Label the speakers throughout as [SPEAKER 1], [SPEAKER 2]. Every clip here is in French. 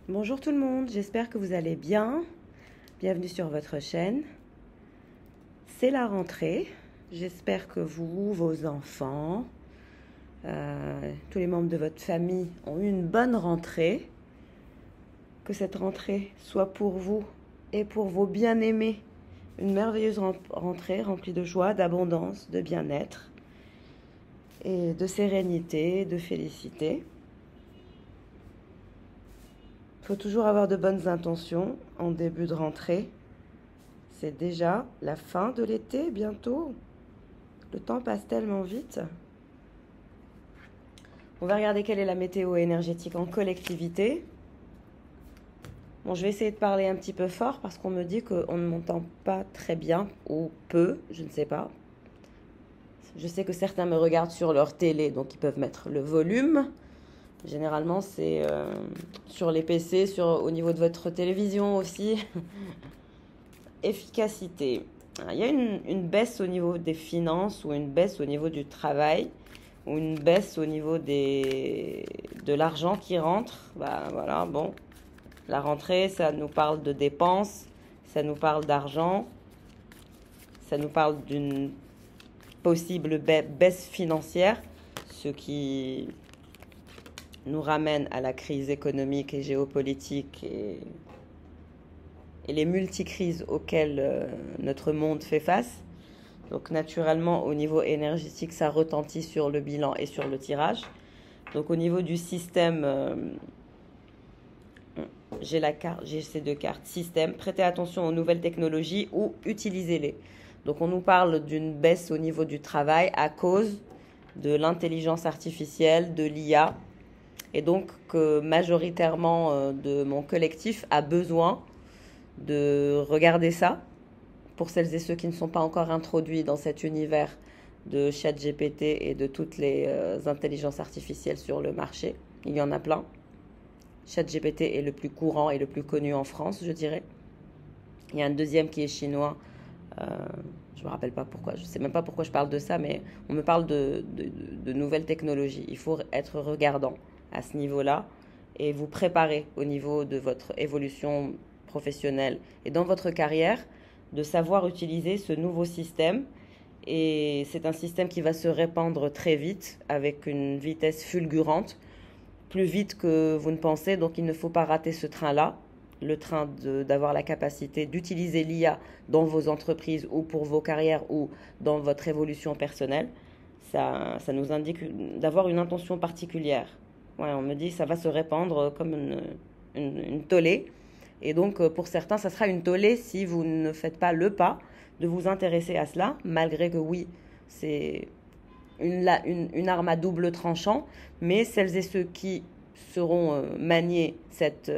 [SPEAKER 1] Bonjour tout le monde, j'espère que vous allez bien. Bienvenue sur votre chaîne. C'est la rentrée. J'espère que vous, vos enfants, tous les membres de votre famille ont eu une bonne rentrée. Que cette rentrée soit pour vous et pour vos bien-aimés une merveilleuse rentrée remplie de joie, d'abondance, de bien-être et de sérénité, de félicité. Il faut toujours avoir de bonnes intentions en début de rentrée. C'est déjà la fin de l'été bientôt. Le temps passe tellement vite. On va regarder quelle est la météo énergétique en collectivité. Bon, je vais essayer de parler un petit peu fort parce qu'on me dit qu'on ne m'entend pas très bien ou peu, je ne sais pas. Je sais que certains me regardent sur leur télé, donc ils peuvent mettre le volume. Généralement, c'est sur les PC, au niveau de votre télévision aussi. Efficacité. Il y a une baisse au niveau des finances ou une baisse au niveau du travail ou une baisse au niveau de l'argent qui rentre. Bah voilà, bon. La rentrée, ça nous parle de dépenses, ça nous parle d'argent, ça nous parle d'une possible baisse financière, ce qui nous ramène à la crise économique et géopolitique et les multicrises auxquelles notre monde fait face. Donc naturellement, au niveau énergétique, ça retentit sur le bilan et sur le tirage. Donc au niveau du système, j'ai ces deux cartes. Système, prêtez attention aux nouvelles technologies ou utilisez-les. Donc on nous parle d'une baisse au niveau du travail à cause de l'intelligence artificielle, de l'IA. Et donc que majoritairement de mon collectif a besoin de regarder ça. Pour celles et ceux qui ne sont pas encore introduits dans cet univers de ChatGPT et de toutes les intelligences artificielles sur le marché, il y en a plein. ChatGPT est le plus courant et le plus connu en France, je dirais. Il y a un deuxième qui est chinois. Je ne me rappelle pas pourquoi. Je ne sais même pas pourquoi je parle de ça, mais on me parle de nouvelles technologies. Il faut être regardant à ce niveau-là et vous préparer au niveau de votre évolution professionnelle et dans votre carrière de savoir utiliser ce nouveau système. Et c'est un système qui va se répandre très vite avec une vitesse fulgurante, plus vite que vous ne pensez. Donc il ne faut pas rater ce train-là, le train d'avoir la capacité d'utiliser l'IA dans vos entreprises ou pour vos carrières ou dans votre évolution personnelle. Ça nous indique d'avoir une intention particulière. Ouais, on me dit ça va se répandre comme une tollée. Et donc, pour certains, ça sera une tollée si vous ne faites pas le pas de vous intéresser à cela, malgré que oui, c'est une arme à double tranchant, mais celles et ceux qui sauront manier cette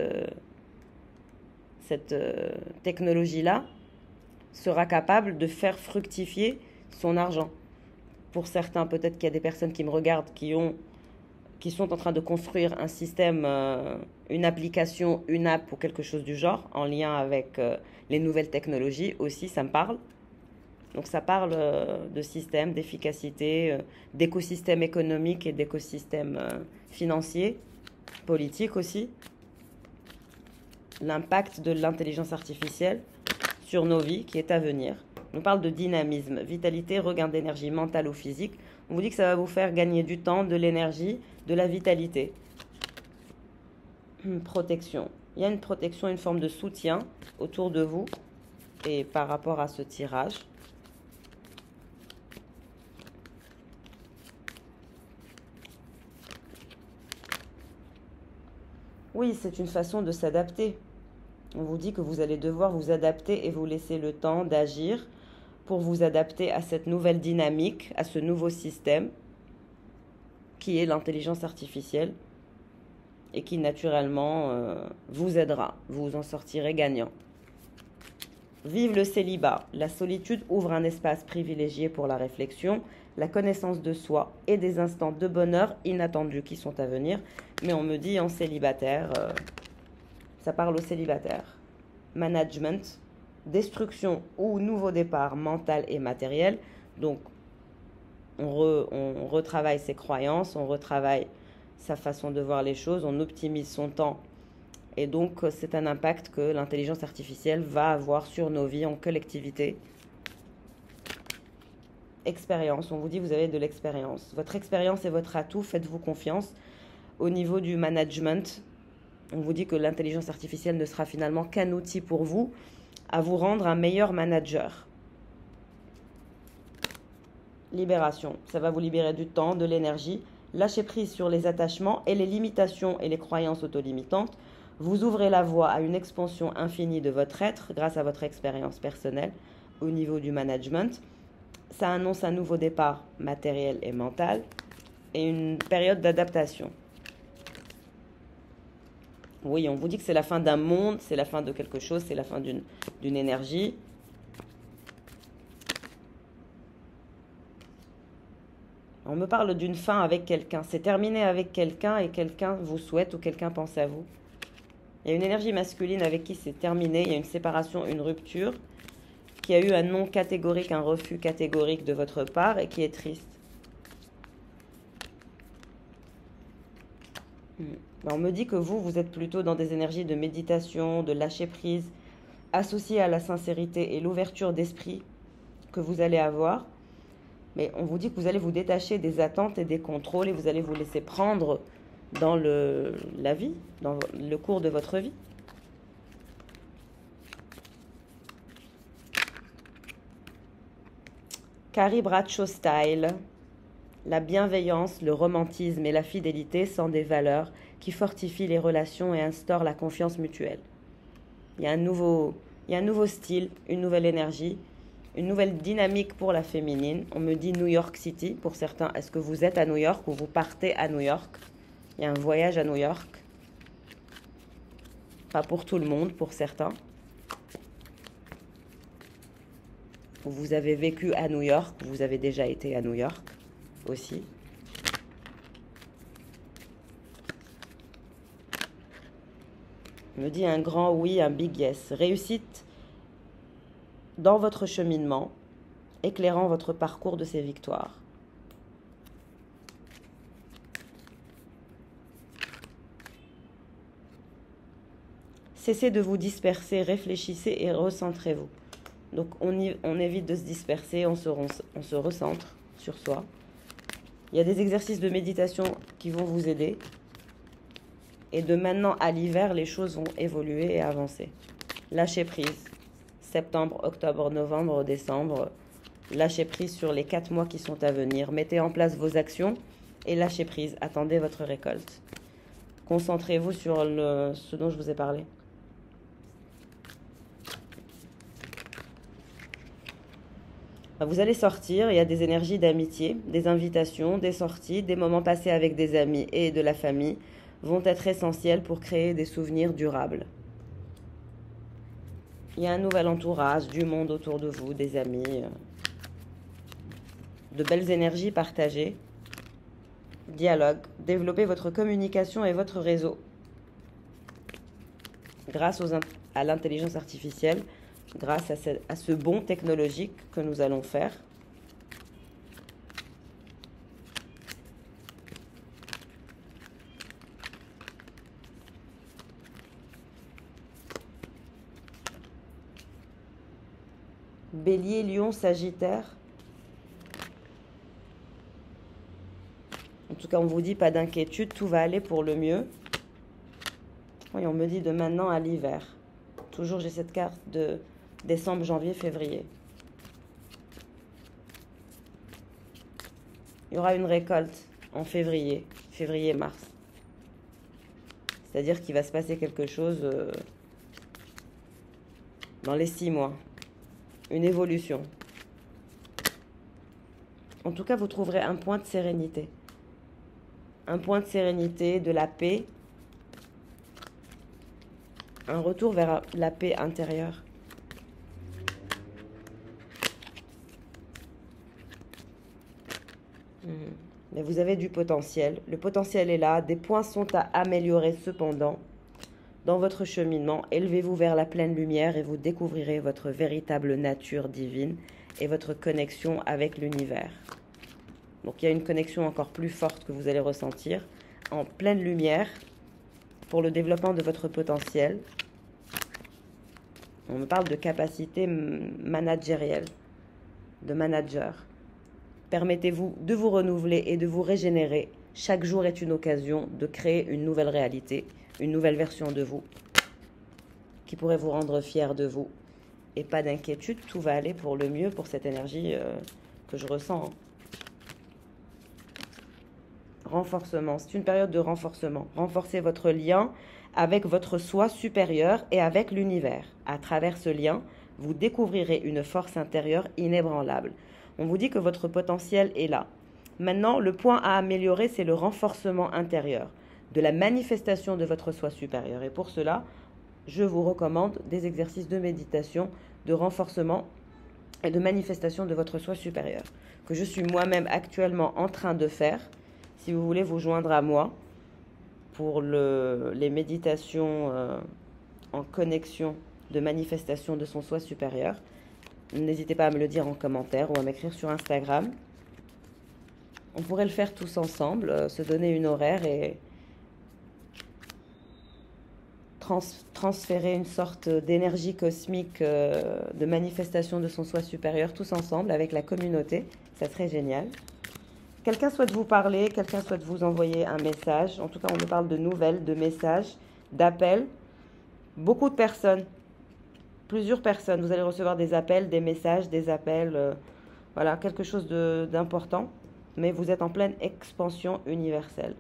[SPEAKER 1] technologie-là sera capable de faire fructifier son argent. Pour certains, peut-être qu'il y a des personnes qui me regardent qui sont en train de construire un système, une application, une app ou quelque chose du genre, en lien avec les nouvelles technologies aussi, ça me parle. Donc ça parle de système, d'efficacité, d'écosystème économique et d'écosystème financier, politique aussi. L'impact de l'intelligence artificielle sur nos vies qui est à venir. On nous parle de dynamisme, vitalité, regain d'énergie mentale ou physique. On vous dit que ça va vous faire gagner du temps, de l'énergie, de la vitalité. Protection. Il y a une protection, une forme de soutien autour de vous et par rapport à ce tirage. Oui, c'est une façon de s'adapter. On vous dit que vous allez devoir vous adapter et vous laisser le temps d'agir pour vous adapter à cette nouvelle dynamique, à ce nouveau système qui est l'intelligence artificielle et qui naturellement vous aidera, vous en sortirez gagnant. Vive le célibat. La solitude ouvre un espace privilégié pour la réflexion, la connaissance de soi et des instants de bonheur inattendus qui sont à venir. Mais on me dit en célibataire, ça parle aux célibataires. Management, destruction ou nouveau départ mental et matériel. Donc, on retravaille ses croyances, on retravaille sa façon de voir les choses, on optimise son temps Et donc, c'est un impact que l'intelligence artificielle va avoir sur nos vies en collectivité. Expérience, on vous dit que vous avez de l'expérience. Votre expérience est votre atout, faites-vous confiance. Au niveau du management, on vous dit que l'intelligence artificielle ne sera finalement qu'un outil pour vous, à vous rendre un meilleur manager. Libération, ça va vous libérer du temps, de l'énergie. Lâchez prise sur les attachements et les limitations et les croyances autolimitantes. Vous ouvrez la voie à une expansion infinie de votre être grâce à votre expérience personnelle au niveau du management. Ça annonce un nouveau départ matériel et mental et une période d'adaptation. Oui, on vous dit que c'est la fin d'un monde, c'est la fin de quelque chose, c'est la fin d'une énergie. On me parle d'une fin avec quelqu'un. C'est terminé avec quelqu'un et quelqu'un vous souhaite ou quelqu'un pense à vous. Il y a une énergie masculine avec qui c'est terminé. Il y a une séparation, une rupture, qui a eu un non catégorique, un refus catégorique de votre part et qui est triste. On me dit que vous êtes plutôt dans des énergies de méditation, de lâcher prise, associées à la sincérité et l'ouverture d'esprit que vous allez avoir. Mais on vous dit que vous allez vous détacher des attentes et des contrôles et vous allez vous laisser prendre dans la vie, dans le cours de votre vie. Carrie Bradshaw style, la bienveillance, le romantisme et la fidélité sont des valeurs qui fortifient les relations et instaurent la confiance mutuelle. Il y a un nouveau style, une nouvelle énergie, une nouvelle dynamique pour la féminine. On me dit New York City pour certains. Est-ce que vous êtes à New York ou vous partez à New York? Il y a un voyage à New York. Pas pour tout le monde, pour certains. Vous avez vécu à New York, vous avez déjà été à New York aussi. On me dit un grand oui, un big yes. Réussite dans votre cheminement, éclairant votre parcours de ces victoires. Cessez de vous disperser, réfléchissez et recentrez-vous. Donc on évite de se disperser, on se recentre sur soi. Il y a des exercices de méditation qui vont vous aider. Et de maintenant à l'hiver, les choses vont évoluer et avancer. Lâchez prise. Septembre, octobre, novembre, décembre. Lâchez prise sur les 4 mois qui sont à venir. Mettez en place vos actions et lâchez prise. Attendez votre récolte. Concentrez-vous sur ce dont je vous ai parlé. Vous allez sortir, il y a des énergies d'amitié, des invitations, des sorties, des moments passés avec des amis et de la famille vont être essentiels pour créer des souvenirs durables. Il y a un nouvel entourage, du monde autour de vous, des amis, de belles énergies partagées, dialogue, développez votre communication et votre réseau grâce à l'intelligence artificielle, grâce à ce bond technologique que nous allons faire. Bélier, Lion, Sagittaire. En tout cas, on vous dit pas d'inquiétude, tout va aller pour le mieux. Oui, on me dit de maintenant à l'hiver. Toujours, j'ai cette carte de décembre, janvier, février. Il y aura une récolte en février, février-mars. C'est-à-dire qu'il va se passer quelque chose dans les 6 mois. Une évolution. En tout cas, vous trouverez un point de sérénité. Un point de sérénité, de la paix. Un retour vers la paix intérieure. Mais vous avez du potentiel. Le potentiel est là. Des points sont à améliorer cependant. Dans votre cheminement, élevez-vous vers la pleine lumière et vous découvrirez votre véritable nature divine et votre connexion avec l'univers. Donc il y a une connexion encore plus forte que vous allez ressentir en pleine lumière. pour le développement de votre potentiel. On me parle de capacité managérielle, de manager. Permettez-vous de vous renouveler et de vous régénérer. Chaque jour est une occasion de créer une nouvelle réalité, une nouvelle version de vous qui pourrait vous rendre fier de vous. Et pas d'inquiétude, tout va aller pour le mieux pour cette énergie que je ressens. Renforcement, c'est une période de renforcement. Renforcez votre lien avec votre soi supérieur et avec l'univers. À travers ce lien, vous découvrirez une force intérieure inébranlable. On vous dit que votre potentiel est là. Maintenant, le point à améliorer, c'est le renforcement intérieur, de la manifestation de votre soi supérieur. Et pour cela, je vous recommande des exercices de méditation, de renforcement et de manifestation de votre soi supérieur, que je suis moi-même actuellement en train de faire. Si vous voulez vous joindre à moi pour les méditations en connexion de manifestation de son soi supérieur, n'hésitez pas à me le dire en commentaire ou à m'écrire sur Instagram. On pourrait le faire tous ensemble, se donner une horaire et transférer une sorte d'énergie cosmique de manifestation de son soi supérieur tous ensemble avec la communauté. Ça serait génial. Quelqu'un souhaite vous parler, quelqu'un souhaite vous envoyer un message. En tout cas, on me parle de nouvelles, de messages, d'appels. Beaucoup de personnes, plusieurs personnes. Vous allez recevoir des appels, des messages, des appels. Voilà, quelque chose d'important. Mais vous êtes en pleine expansion universelle.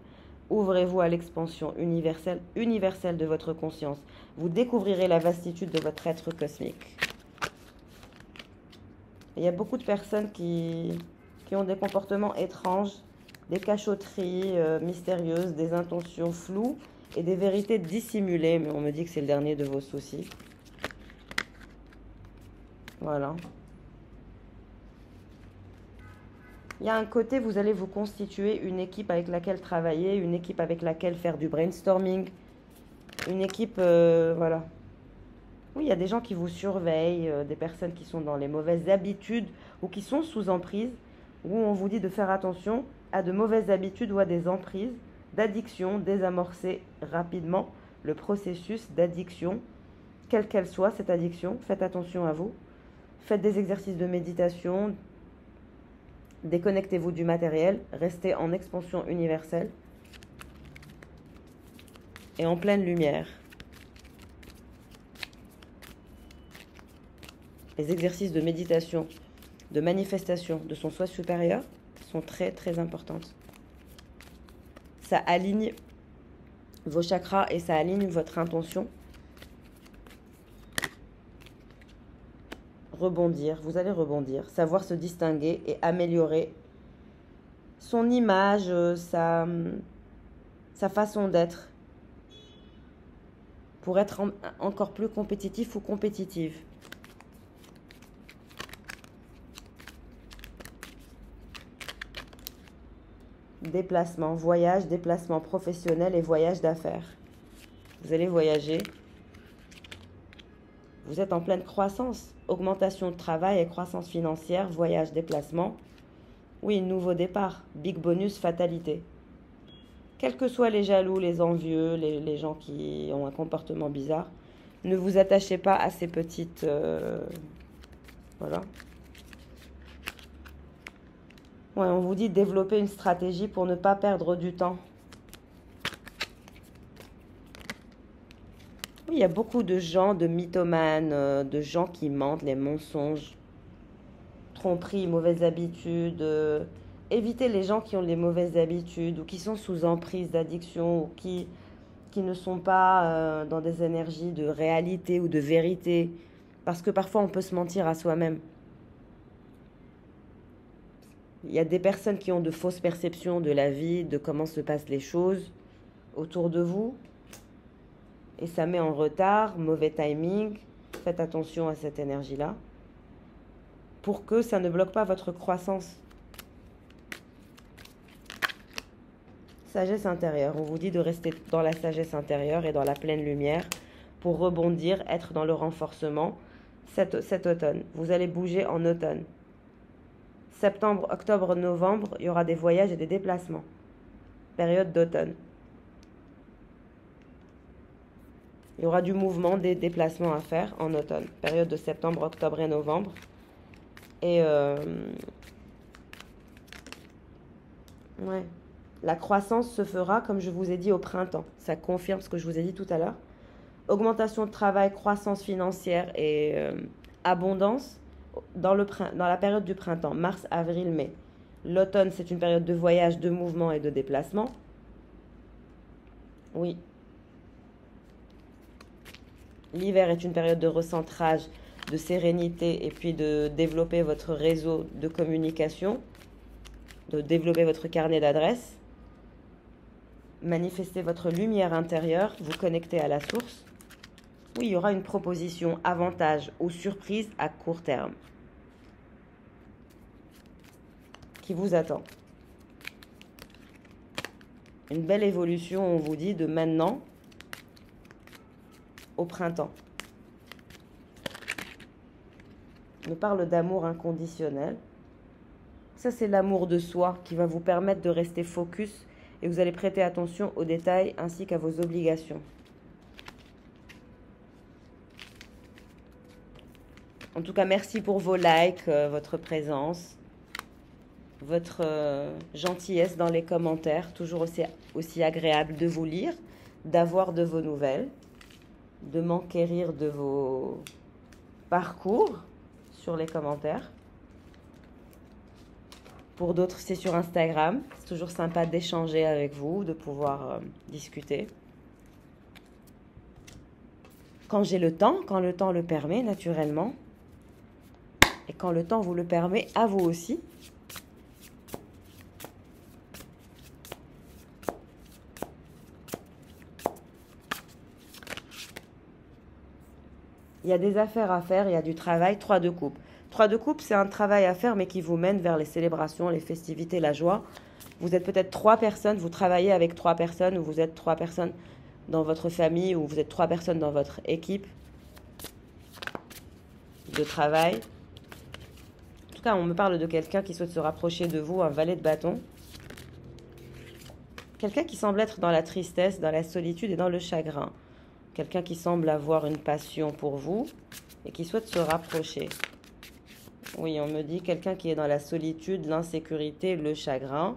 [SPEAKER 1] Ouvrez-vous à l'expansion universelle de votre conscience. Vous découvrirez la vastitude de votre être cosmique. Il y a beaucoup de personnes qui ont des comportements étranges, des cachotteries mystérieuses, des intentions floues et des vérités dissimulées. Mais on me dit que c'est le dernier de vos soucis. Voilà. Il y a un côté, vous allez vous constituer une équipe avec laquelle travailler, une équipe avec laquelle faire du brainstorming, une équipe, voilà. Oui, il y a des gens qui vous surveillent, des personnes qui sont dans les mauvaises habitudes ou qui sont sous emprise, où on vous dit de faire attention à de mauvaises habitudes ou à des emprises d'addiction, désamorcer rapidement le processus d'addiction, quelle qu'elle soit cette addiction. Faites attention à vous, faites des exercices de méditation, déconnectez-vous du matériel, restez en expansion universelle et en pleine lumière. Les exercices de méditation, de manifestation de son soi supérieur sont très très importantes. Ça aligne vos chakras et ça aligne votre intention. Rebondir, vous allez rebondir, savoir se distinguer et améliorer son image, sa façon d'être pour être encore plus compétitif ou compétitive. Déplacement, voyage, déplacement professionnel et voyage d'affaires. Vous allez voyager. Vous êtes en pleine croissance. Augmentation de travail et croissance financière, voyage, déplacement. Oui, nouveau départ, big bonus, fatalité. Quels que soient les jaloux, les envieux, les gens qui ont un comportement bizarre, ne vous attachez pas à ces petites... voilà. Ouais, on vous dit de développer une stratégie pour ne pas perdre du temps. Oui, il y a beaucoup de gens, de mythomanes, de gens qui mentent, les mensonges, tromperies, mauvaises habitudes. Évitez les gens qui ont les mauvaises habitudes ou qui sont sous emprise d'addiction ou qui ne sont pas dans des énergies de réalité ou de vérité. Parce que parfois, on peut se mentir à soi-même. Il y a des personnes qui ont de fausses perceptions de la vie, de comment se passent les choses autour de vous. Et ça met en retard, mauvais timing. Faites attention à cette énergie-là pour que ça ne bloque pas votre croissance. Sagesse intérieure. On vous dit de rester dans la sagesse intérieure et dans la pleine lumière pour rebondir, être dans le renforcement cet automne. Vous allez bouger en automne. Septembre, octobre, novembre, il y aura des voyages et des déplacements. Période d'automne. Il y aura du mouvement, des déplacements à faire en automne, période de septembre, octobre et novembre. Et ouais, la croissance se fera, comme je vous ai dit, au printemps. Ça confirme ce que je vous ai dit tout à l'heure. Augmentation de travail, croissance financière et abondance dans la période du printemps, mars, avril, mai. L'automne, c'est une période de voyage, de mouvement et de déplacement. Oui. L'hiver est une période de recentrage, de sérénité et puis de développer votre réseau de communication, de développer votre carnet d'adresses, manifester votre lumière intérieure, vous connecter à la source. Oui, il y aura une proposition, avantage ou surprise à court terme qui vous attend. Une belle évolution, on vous dit, de maintenant au printemps. On nous parle d'amour inconditionnel. Ça, c'est l'amour de soi qui va vous permettre de rester focus et vous allez prêter attention aux détails ainsi qu'à vos obligations. En tout cas, merci pour vos likes, votre présence, votre gentillesse dans les commentaires. Toujours aussi agréable de vous lire, d'avoir de vos nouvelles, de m'enquérir de vos parcours sur les commentaires. Pour d'autres, c'est sur Instagram. C'est toujours sympa d'échanger avec vous, de pouvoir discuter. Quand j'ai le temps, quand le temps le permet, naturellement. Et quand le temps vous le permet, à vous aussi. Il y a des affaires à faire, il y a du travail. 3 de coupe. 3 de coupe, c'est un travail à faire, mais qui vous mène vers les célébrations, les festivités, la joie. Vous êtes peut-être 3 personnes, vous travaillez avec 3 personnes, ou vous êtes 3 personnes dans votre famille, ou vous êtes 3 personnes dans votre équipe de travail. En tout cas, on me parle de quelqu'un qui souhaite se rapprocher de vous, un valet de bâton. Quelqu'un qui semble être dans la tristesse, dans la solitude et dans le chagrin. Quelqu'un qui semble avoir une passion pour vous et qui souhaite se rapprocher. Oui, on me dit quelqu'un qui est dans la solitude, l'insécurité, le chagrin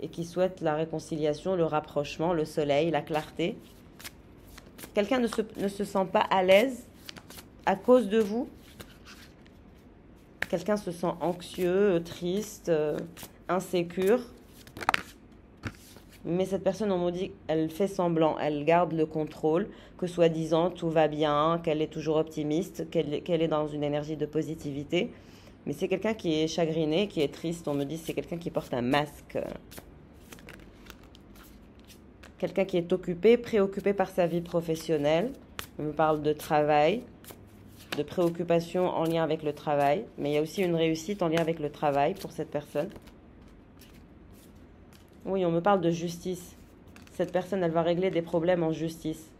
[SPEAKER 1] et qui souhaite la réconciliation, le rapprochement, le soleil, la clarté. Quelqu'un ne se sent pas à l'aise à cause de vous. Quelqu'un se sent anxieux, triste, insécure. Mais cette personne, on me dit, elle fait semblant, elle garde le contrôle, que soi-disant tout va bien, qu'elle est toujours optimiste, qu'elle est dans une énergie de positivité. Mais c'est quelqu'un qui est chagriné, qui est triste. On me dit c'est quelqu'un qui porte un masque. Quelqu'un qui est occupé, préoccupé par sa vie professionnelle. On me parle de travail, de préoccupation en lien avec le travail. Mais il y a aussi une réussite en lien avec le travail pour cette personne. Oui, on me parle de justice. Cette personne, elle va régler des problèmes en justice,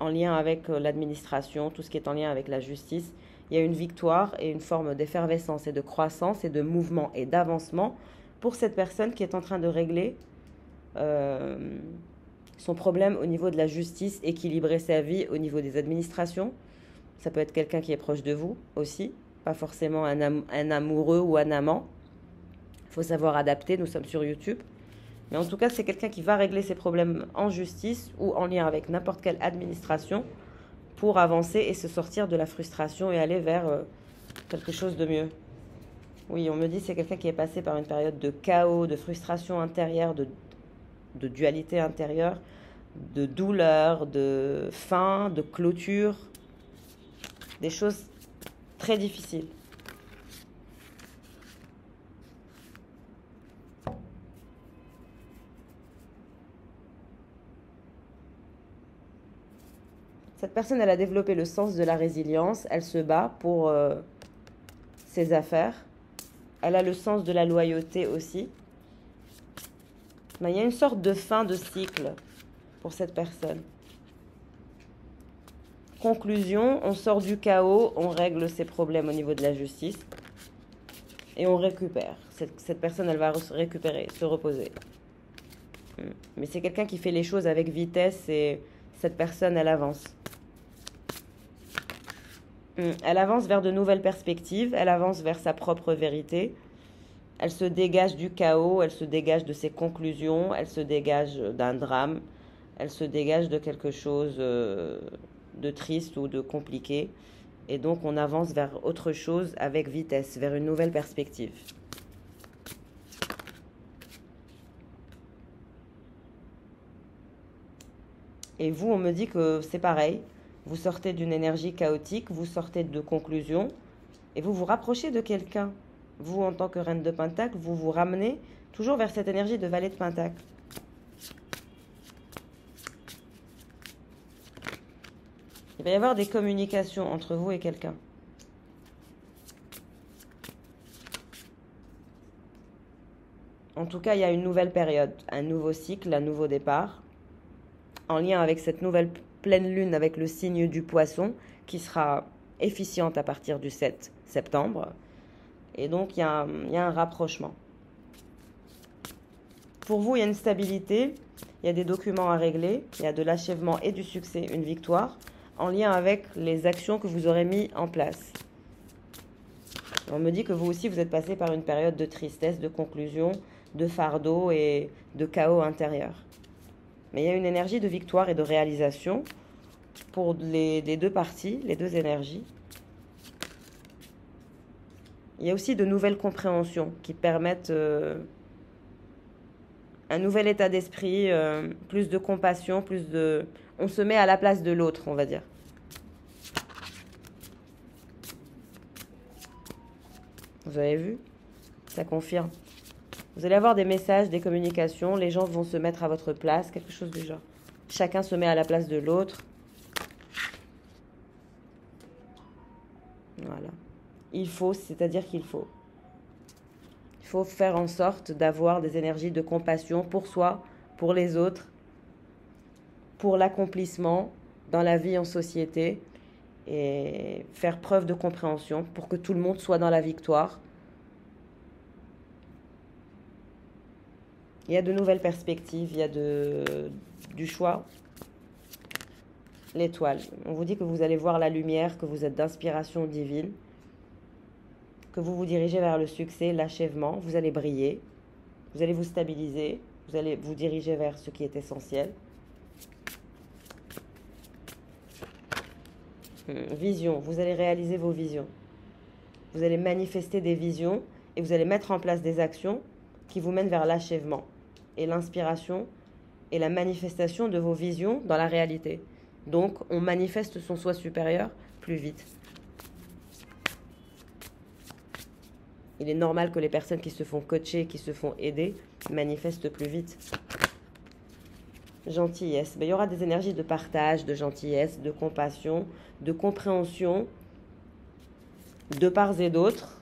[SPEAKER 1] en lien avec l'administration, tout ce qui est en lien avec la justice. Il y a une victoire et une forme d'effervescence et de croissance et de mouvement et d'avancement pour cette personne qui est en train de régler son problème au niveau de la justice, équilibrer sa vie au niveau des administrations. Ça peut être quelqu'un qui est proche de vous aussi, pas forcément un amoureux ou un amant. Il faut savoir adapter, nous sommes sur YouTube. Mais en tout cas, c'est quelqu'un qui va régler ses problèmes en justice ou en lien avec n'importe quelle administration pour avancer et se sortir de la frustration et aller vers quelque chose de mieux. Oui, on me dit c'est quelqu'un qui est passé par une période de chaos, de frustration intérieure, de dualité intérieure, de douleur, de faim, de clôture, des choses très difficiles. Cette personne, elle a développé le sens de la résilience. Elle se bat pour ses affaires. Elle a le sens de la loyauté aussi. Mais il y a une sorte de fin de cycle pour cette personne. Conclusion, on sort du chaos, on règle ses problèmes au niveau de la justice et on récupère. Cette personne, elle va récupérer, se reposer. Mais c'est quelqu'un qui fait les choses avec vitesse et cette personne, elle avance. Elle avance vers de nouvelles perspectives, elle avance vers sa propre vérité, elle se dégage du chaos, elle se dégage de ses conclusions, elle se dégage d'un drame, elle se dégage de quelque chose de triste ou de compliqué. Et donc on avance vers autre chose avec vitesse, vers une nouvelle perspective. Et vous, on me dit que c'est pareil. Vous sortez d'une énergie chaotique, vous sortez de conclusions, et vous vous rapprochez de quelqu'un. Vous, en tant que reine de Pentacle, vous vous ramenez toujours vers cette énergie de valet de Pentacle. Il va y avoir des communications entre vous et quelqu'un. En tout cas, il y a une nouvelle période, un nouveau cycle, un nouveau départ, en lien avec cette nouvelle pleine lune avec le signe du poisson, qui sera efficiente à partir du 7 septembre. Et donc, il y a un rapprochement. Pour vous, il y a une stabilité, il y a des documents à régler, il y a de l'achèvement et du succès, une victoire, en lien avec les actions que vous aurez mis en place. On me dit que vous aussi, vous êtes passé par une période de tristesse, de conclusion, de fardeau et de chaos intérieur. Mais il y a une énergie de victoire et de réalisation pour les deux parties, les deux énergies. Il y a aussi de nouvelles compréhensions qui permettent un nouvel état d'esprit, plus de compassion, plus de... On se met à la place de l'autre, on va dire. Vous avez vu? Ça confirme. Vous allez avoir des messages, des communications, les gens vont se mettre à votre place, quelque chose du genre. Chacun se met à la place de l'autre. Voilà. Il faut, c'est-à-dire qu'il faut. Il faut faire en sorte d'avoir des énergies de compassion pour soi, pour les autres, pour l'accomplissement dans la vie en société et faire preuve de compréhension pour que tout le monde soit dans la victoire. Il y a de nouvelles perspectives, il y a du choix. L'étoile. On vous dit que vous allez voir la lumière, que vous êtes d'inspiration divine, que vous vous dirigez vers le succès, l'achèvement. Vous allez briller, vous allez vous stabiliser, vous allez vous diriger vers ce qui est essentiel. Vision, vous allez réaliser vos visions. Vous allez manifester des visions et vous allez mettre en place des actions qui vous mènent vers l'achèvement et l'inspiration et la manifestation de vos visions dans la réalité. Donc, on manifeste son soi supérieur plus vite. Il est normal que les personnes qui se font coacher, qui se font aider, manifestent plus vite. Gentillesse. Il y aura des énergies de partage, de gentillesse, de compassion, de compréhension, de part et d'autre.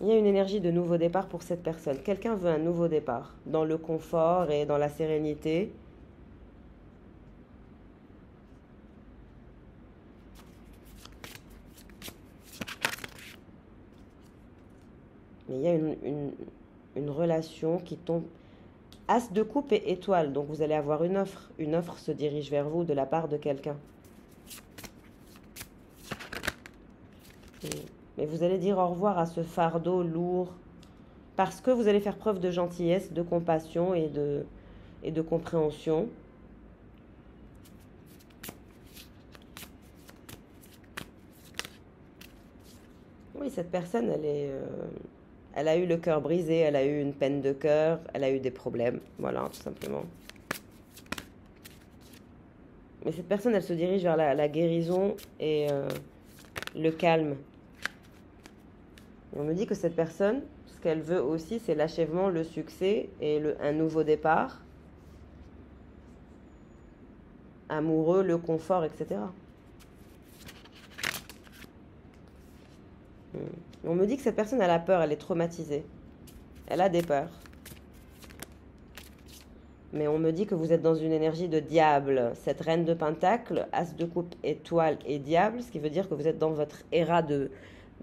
[SPEAKER 1] Il y a une énergie de nouveau départ pour cette personne. Quelqu'un veut un nouveau départ, dans le confort et dans la sérénité. Mais il y a une relation qui tombe. As de coupe et étoile, donc vous allez avoir une offre. Une offre se dirige vers vous de la part de quelqu'un. Mais vous allez dire au revoir à ce fardeau lourd, parce que vous allez faire preuve de gentillesse, de compassion et de compréhension. Oui, cette personne, elle a eu le cœur brisé, elle a eu une peine de cœur, elle a eu des problèmes, voilà, tout simplement. Mais cette personne, elle se dirige vers la guérison et le calme. Et on me dit que cette personne, ce qu'elle veut aussi, c'est l'achèvement, le succès et un nouveau départ. Amoureux, le confort, etc. On me dit que cette personne, elle a peur, elle est traumatisée. Elle a des peurs. Mais on me dit que vous êtes dans une énergie de diable. Cette reine de pentacle, as de coupe, étoile et diable, ce qui veut dire que vous êtes dans votre éra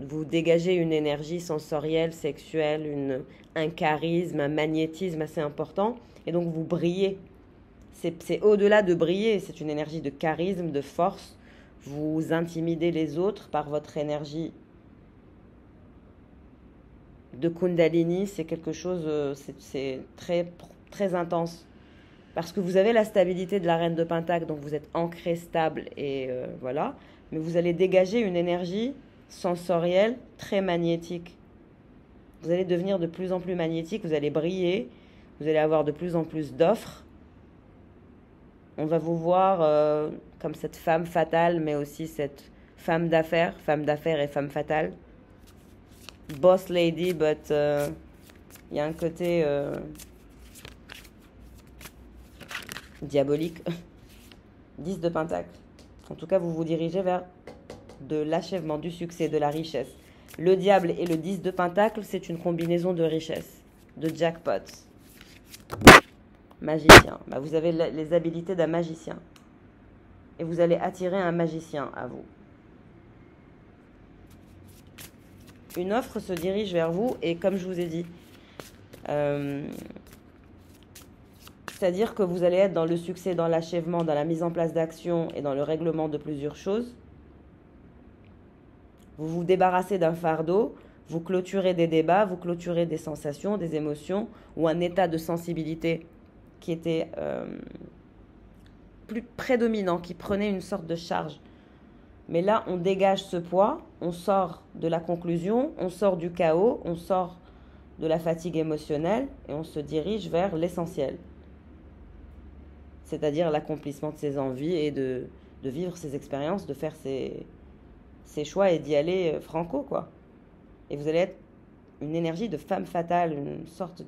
[SPEAKER 1] vous dégagez une énergie sensorielle, sexuelle, un charisme, un magnétisme assez important. Et donc vous brillez. C'est au-delà de briller, c'est une énergie de charisme, de force. Vous intimidez les autres par votre énergie de Kundalini, c'est quelque chose, c'est très, très intense. Parce que vous avez la stabilité de la reine de Pentacle, donc vous êtes ancré, stable, et voilà. Mais vous allez dégager une énergie sensorielle très magnétique. Vous allez devenir de plus en plus magnétique, vous allez briller, vous allez avoir de plus en plus d'offres. On va vous voir comme cette femme fatale, mais aussi cette femme d'affaires et femme fatale. Boss lady, but il y a un côté diabolique. 10 de Pentacle. En tout cas, vous vous dirigez vers de l'achèvement, du succès, de la richesse. Le diable et le 10 de Pentacle, c'est une combinaison de richesse, de jackpot. Magicien. Bah, vous avez les habilités d'un magicien. Et vous allez attirer un magicien à vous. Une offre se dirige vers vous et comme je vous ai dit, c'est-à-dire que vous allez être dans le succès, dans l'achèvement, dans la mise en place d'actions et dans le règlement de plusieurs choses. Vous vous débarrassez d'un fardeau, vous clôturez des débats, vous clôturez des sensations, des émotions ou un état de sensibilité qui était plus prédominant, qui prenait une sorte de charge. Mais là, on dégage ce poids, on sort de la conclusion, on sort du chaos, on sort de la fatigue émotionnelle et on se dirige vers l'essentiel. C'est-à-dire l'accomplissement de ses envies et de vivre ses expériences, de faire ses choix et d'y aller franco, quoi. Et vous allez être une énergie de femme fatale, une sorte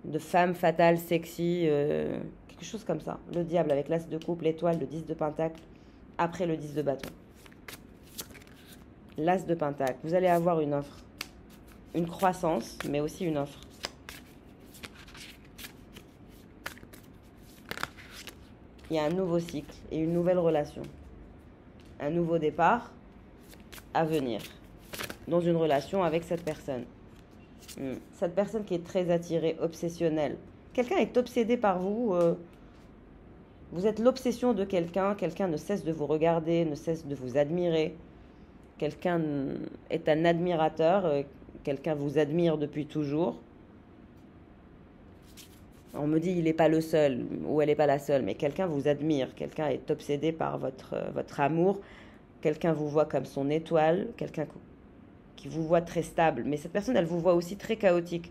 [SPEAKER 1] de femme fatale, sexy, quelque chose comme ça. Le diable avec l'as de coupe, l'étoile, le 10 de pentacle, après le 10 de bâton. L'as de pentacle, vous allez avoir une offre, une croissance, mais aussi une offre. Il y a un nouveau cycle et une nouvelle relation. Un nouveau départ à venir dans une relation avec cette personne. Cette personne qui est très attirée, obsessionnelle. Quelqu'un est obsédé par vous. Vous êtes l'obsession de quelqu'un. Quelqu'un ne cesse de vous regarder, ne cesse de vous admirer. Quelqu'un est un admirateur. Quelqu'un vous admire depuis toujours. On me dit il n'est pas le seul ou elle n'est pas la seule, mais quelqu'un vous admire. Quelqu'un est obsédé par votre amour. Quelqu'un vous voit comme son étoile. Quelqu'un qui vous voit très stable. Mais cette personne, elle vous voit aussi très chaotique.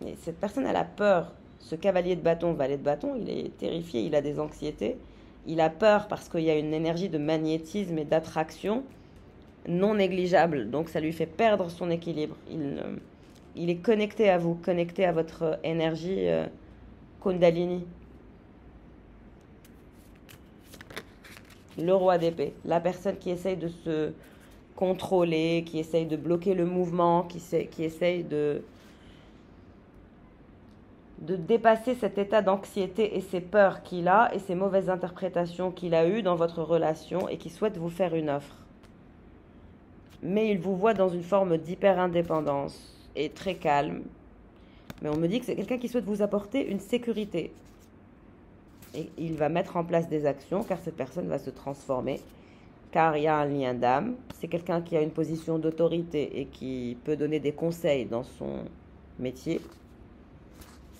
[SPEAKER 1] Et cette personne, elle a peur. Ce cavalier de bâton, valet de bâton, il est terrifié, il a des anxiétés. Il a peur parce qu'il y a une énergie de magnétisme et d'attraction non négligeable. Donc ça lui fait perdre son équilibre. Il est connecté à vous, connecté à votre énergie Kundalini. Le roi d'épée, la personne qui essaye de se contrôler, qui essaye de bloquer le mouvement, qui essaye de dépasser cet état d'anxiété et ses peurs qu'il a et ses mauvaises interprétations qu'il a eues dans votre relation et qui souhaite vous faire une offre. Mais il vous voit dans une forme d'hyper-indépendance et très calme. Mais on me dit que c'est quelqu'un qui souhaite vous apporter une sécurité. Et il va mettre en place des actions car cette personne va se transformer. Car il y a un lien d'âme. C'est quelqu'un qui a une position d'autorité et qui peut donner des conseils dans son métier.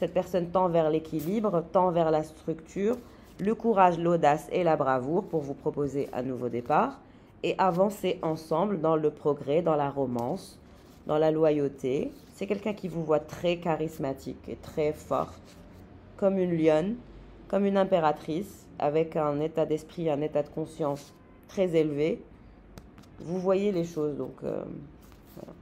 [SPEAKER 1] Cette personne tend vers l'équilibre, tend vers la structure, le courage, l'audace et la bravoure pour vous proposer un nouveau départ et avancer ensemble dans le progrès, dans la romance, dans la loyauté. C'est quelqu'un qui vous voit très charismatique et très forte, comme une lionne, comme une impératrice, avec un état d'esprit, un état de conscience très élevé. Vous voyez les choses, donc voilà.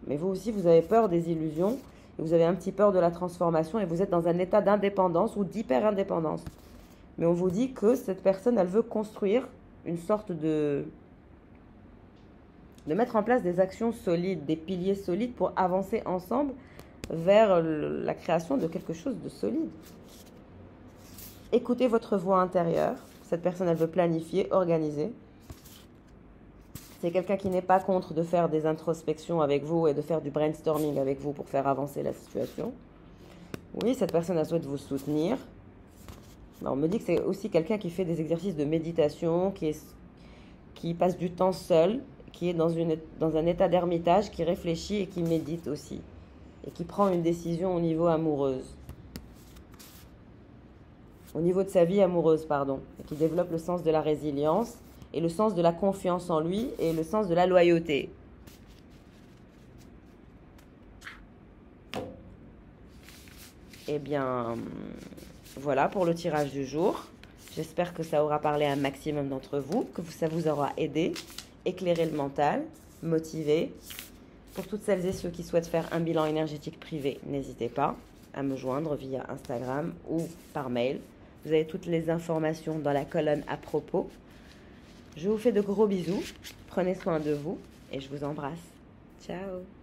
[SPEAKER 1] Mais vous aussi, vous avez peur des illusions, et vous avez un petit peur de la transformation, et vous êtes dans un état d'indépendance ou d'hyper-indépendance. Mais on vous dit que cette personne, elle veut construire une sorte de mettre en place des actions solides, des piliers solides pour avancer ensemble vers la création de quelque chose de solide. Écoutez votre voix intérieure. Cette personne, elle veut planifier, organiser. C'est quelqu'un qui n'est pas contre de faire des introspections avec vous et de faire du brainstorming avec vous pour faire avancer la situation. Oui, cette personne a souhaité vous soutenir. On me dit que c'est aussi quelqu'un qui fait des exercices de méditation, qui passe du temps seul, qui est dans un état d'ermitage, qui réfléchit et qui médite aussi. Et qui prend une décision au niveau amoureuse. Au niveau de sa vie amoureuse, pardon. Et qui développe le sens de la résilience et le sens de la confiance en lui et le sens de la loyauté. Eh bien, voilà pour le tirage du jour. J'espère que ça aura parlé à un maximum d'entre vous, que ça vous aura aidé, éclairé le mental, motivé. Pour toutes celles et ceux qui souhaitent faire un bilan énergétique privé, n'hésitez pas à me joindre via Instagram ou par mail. Vous avez toutes les informations dans la colonne à propos. Je vous fais de gros bisous. Prenez soin de vous et je vous embrasse. Ciao!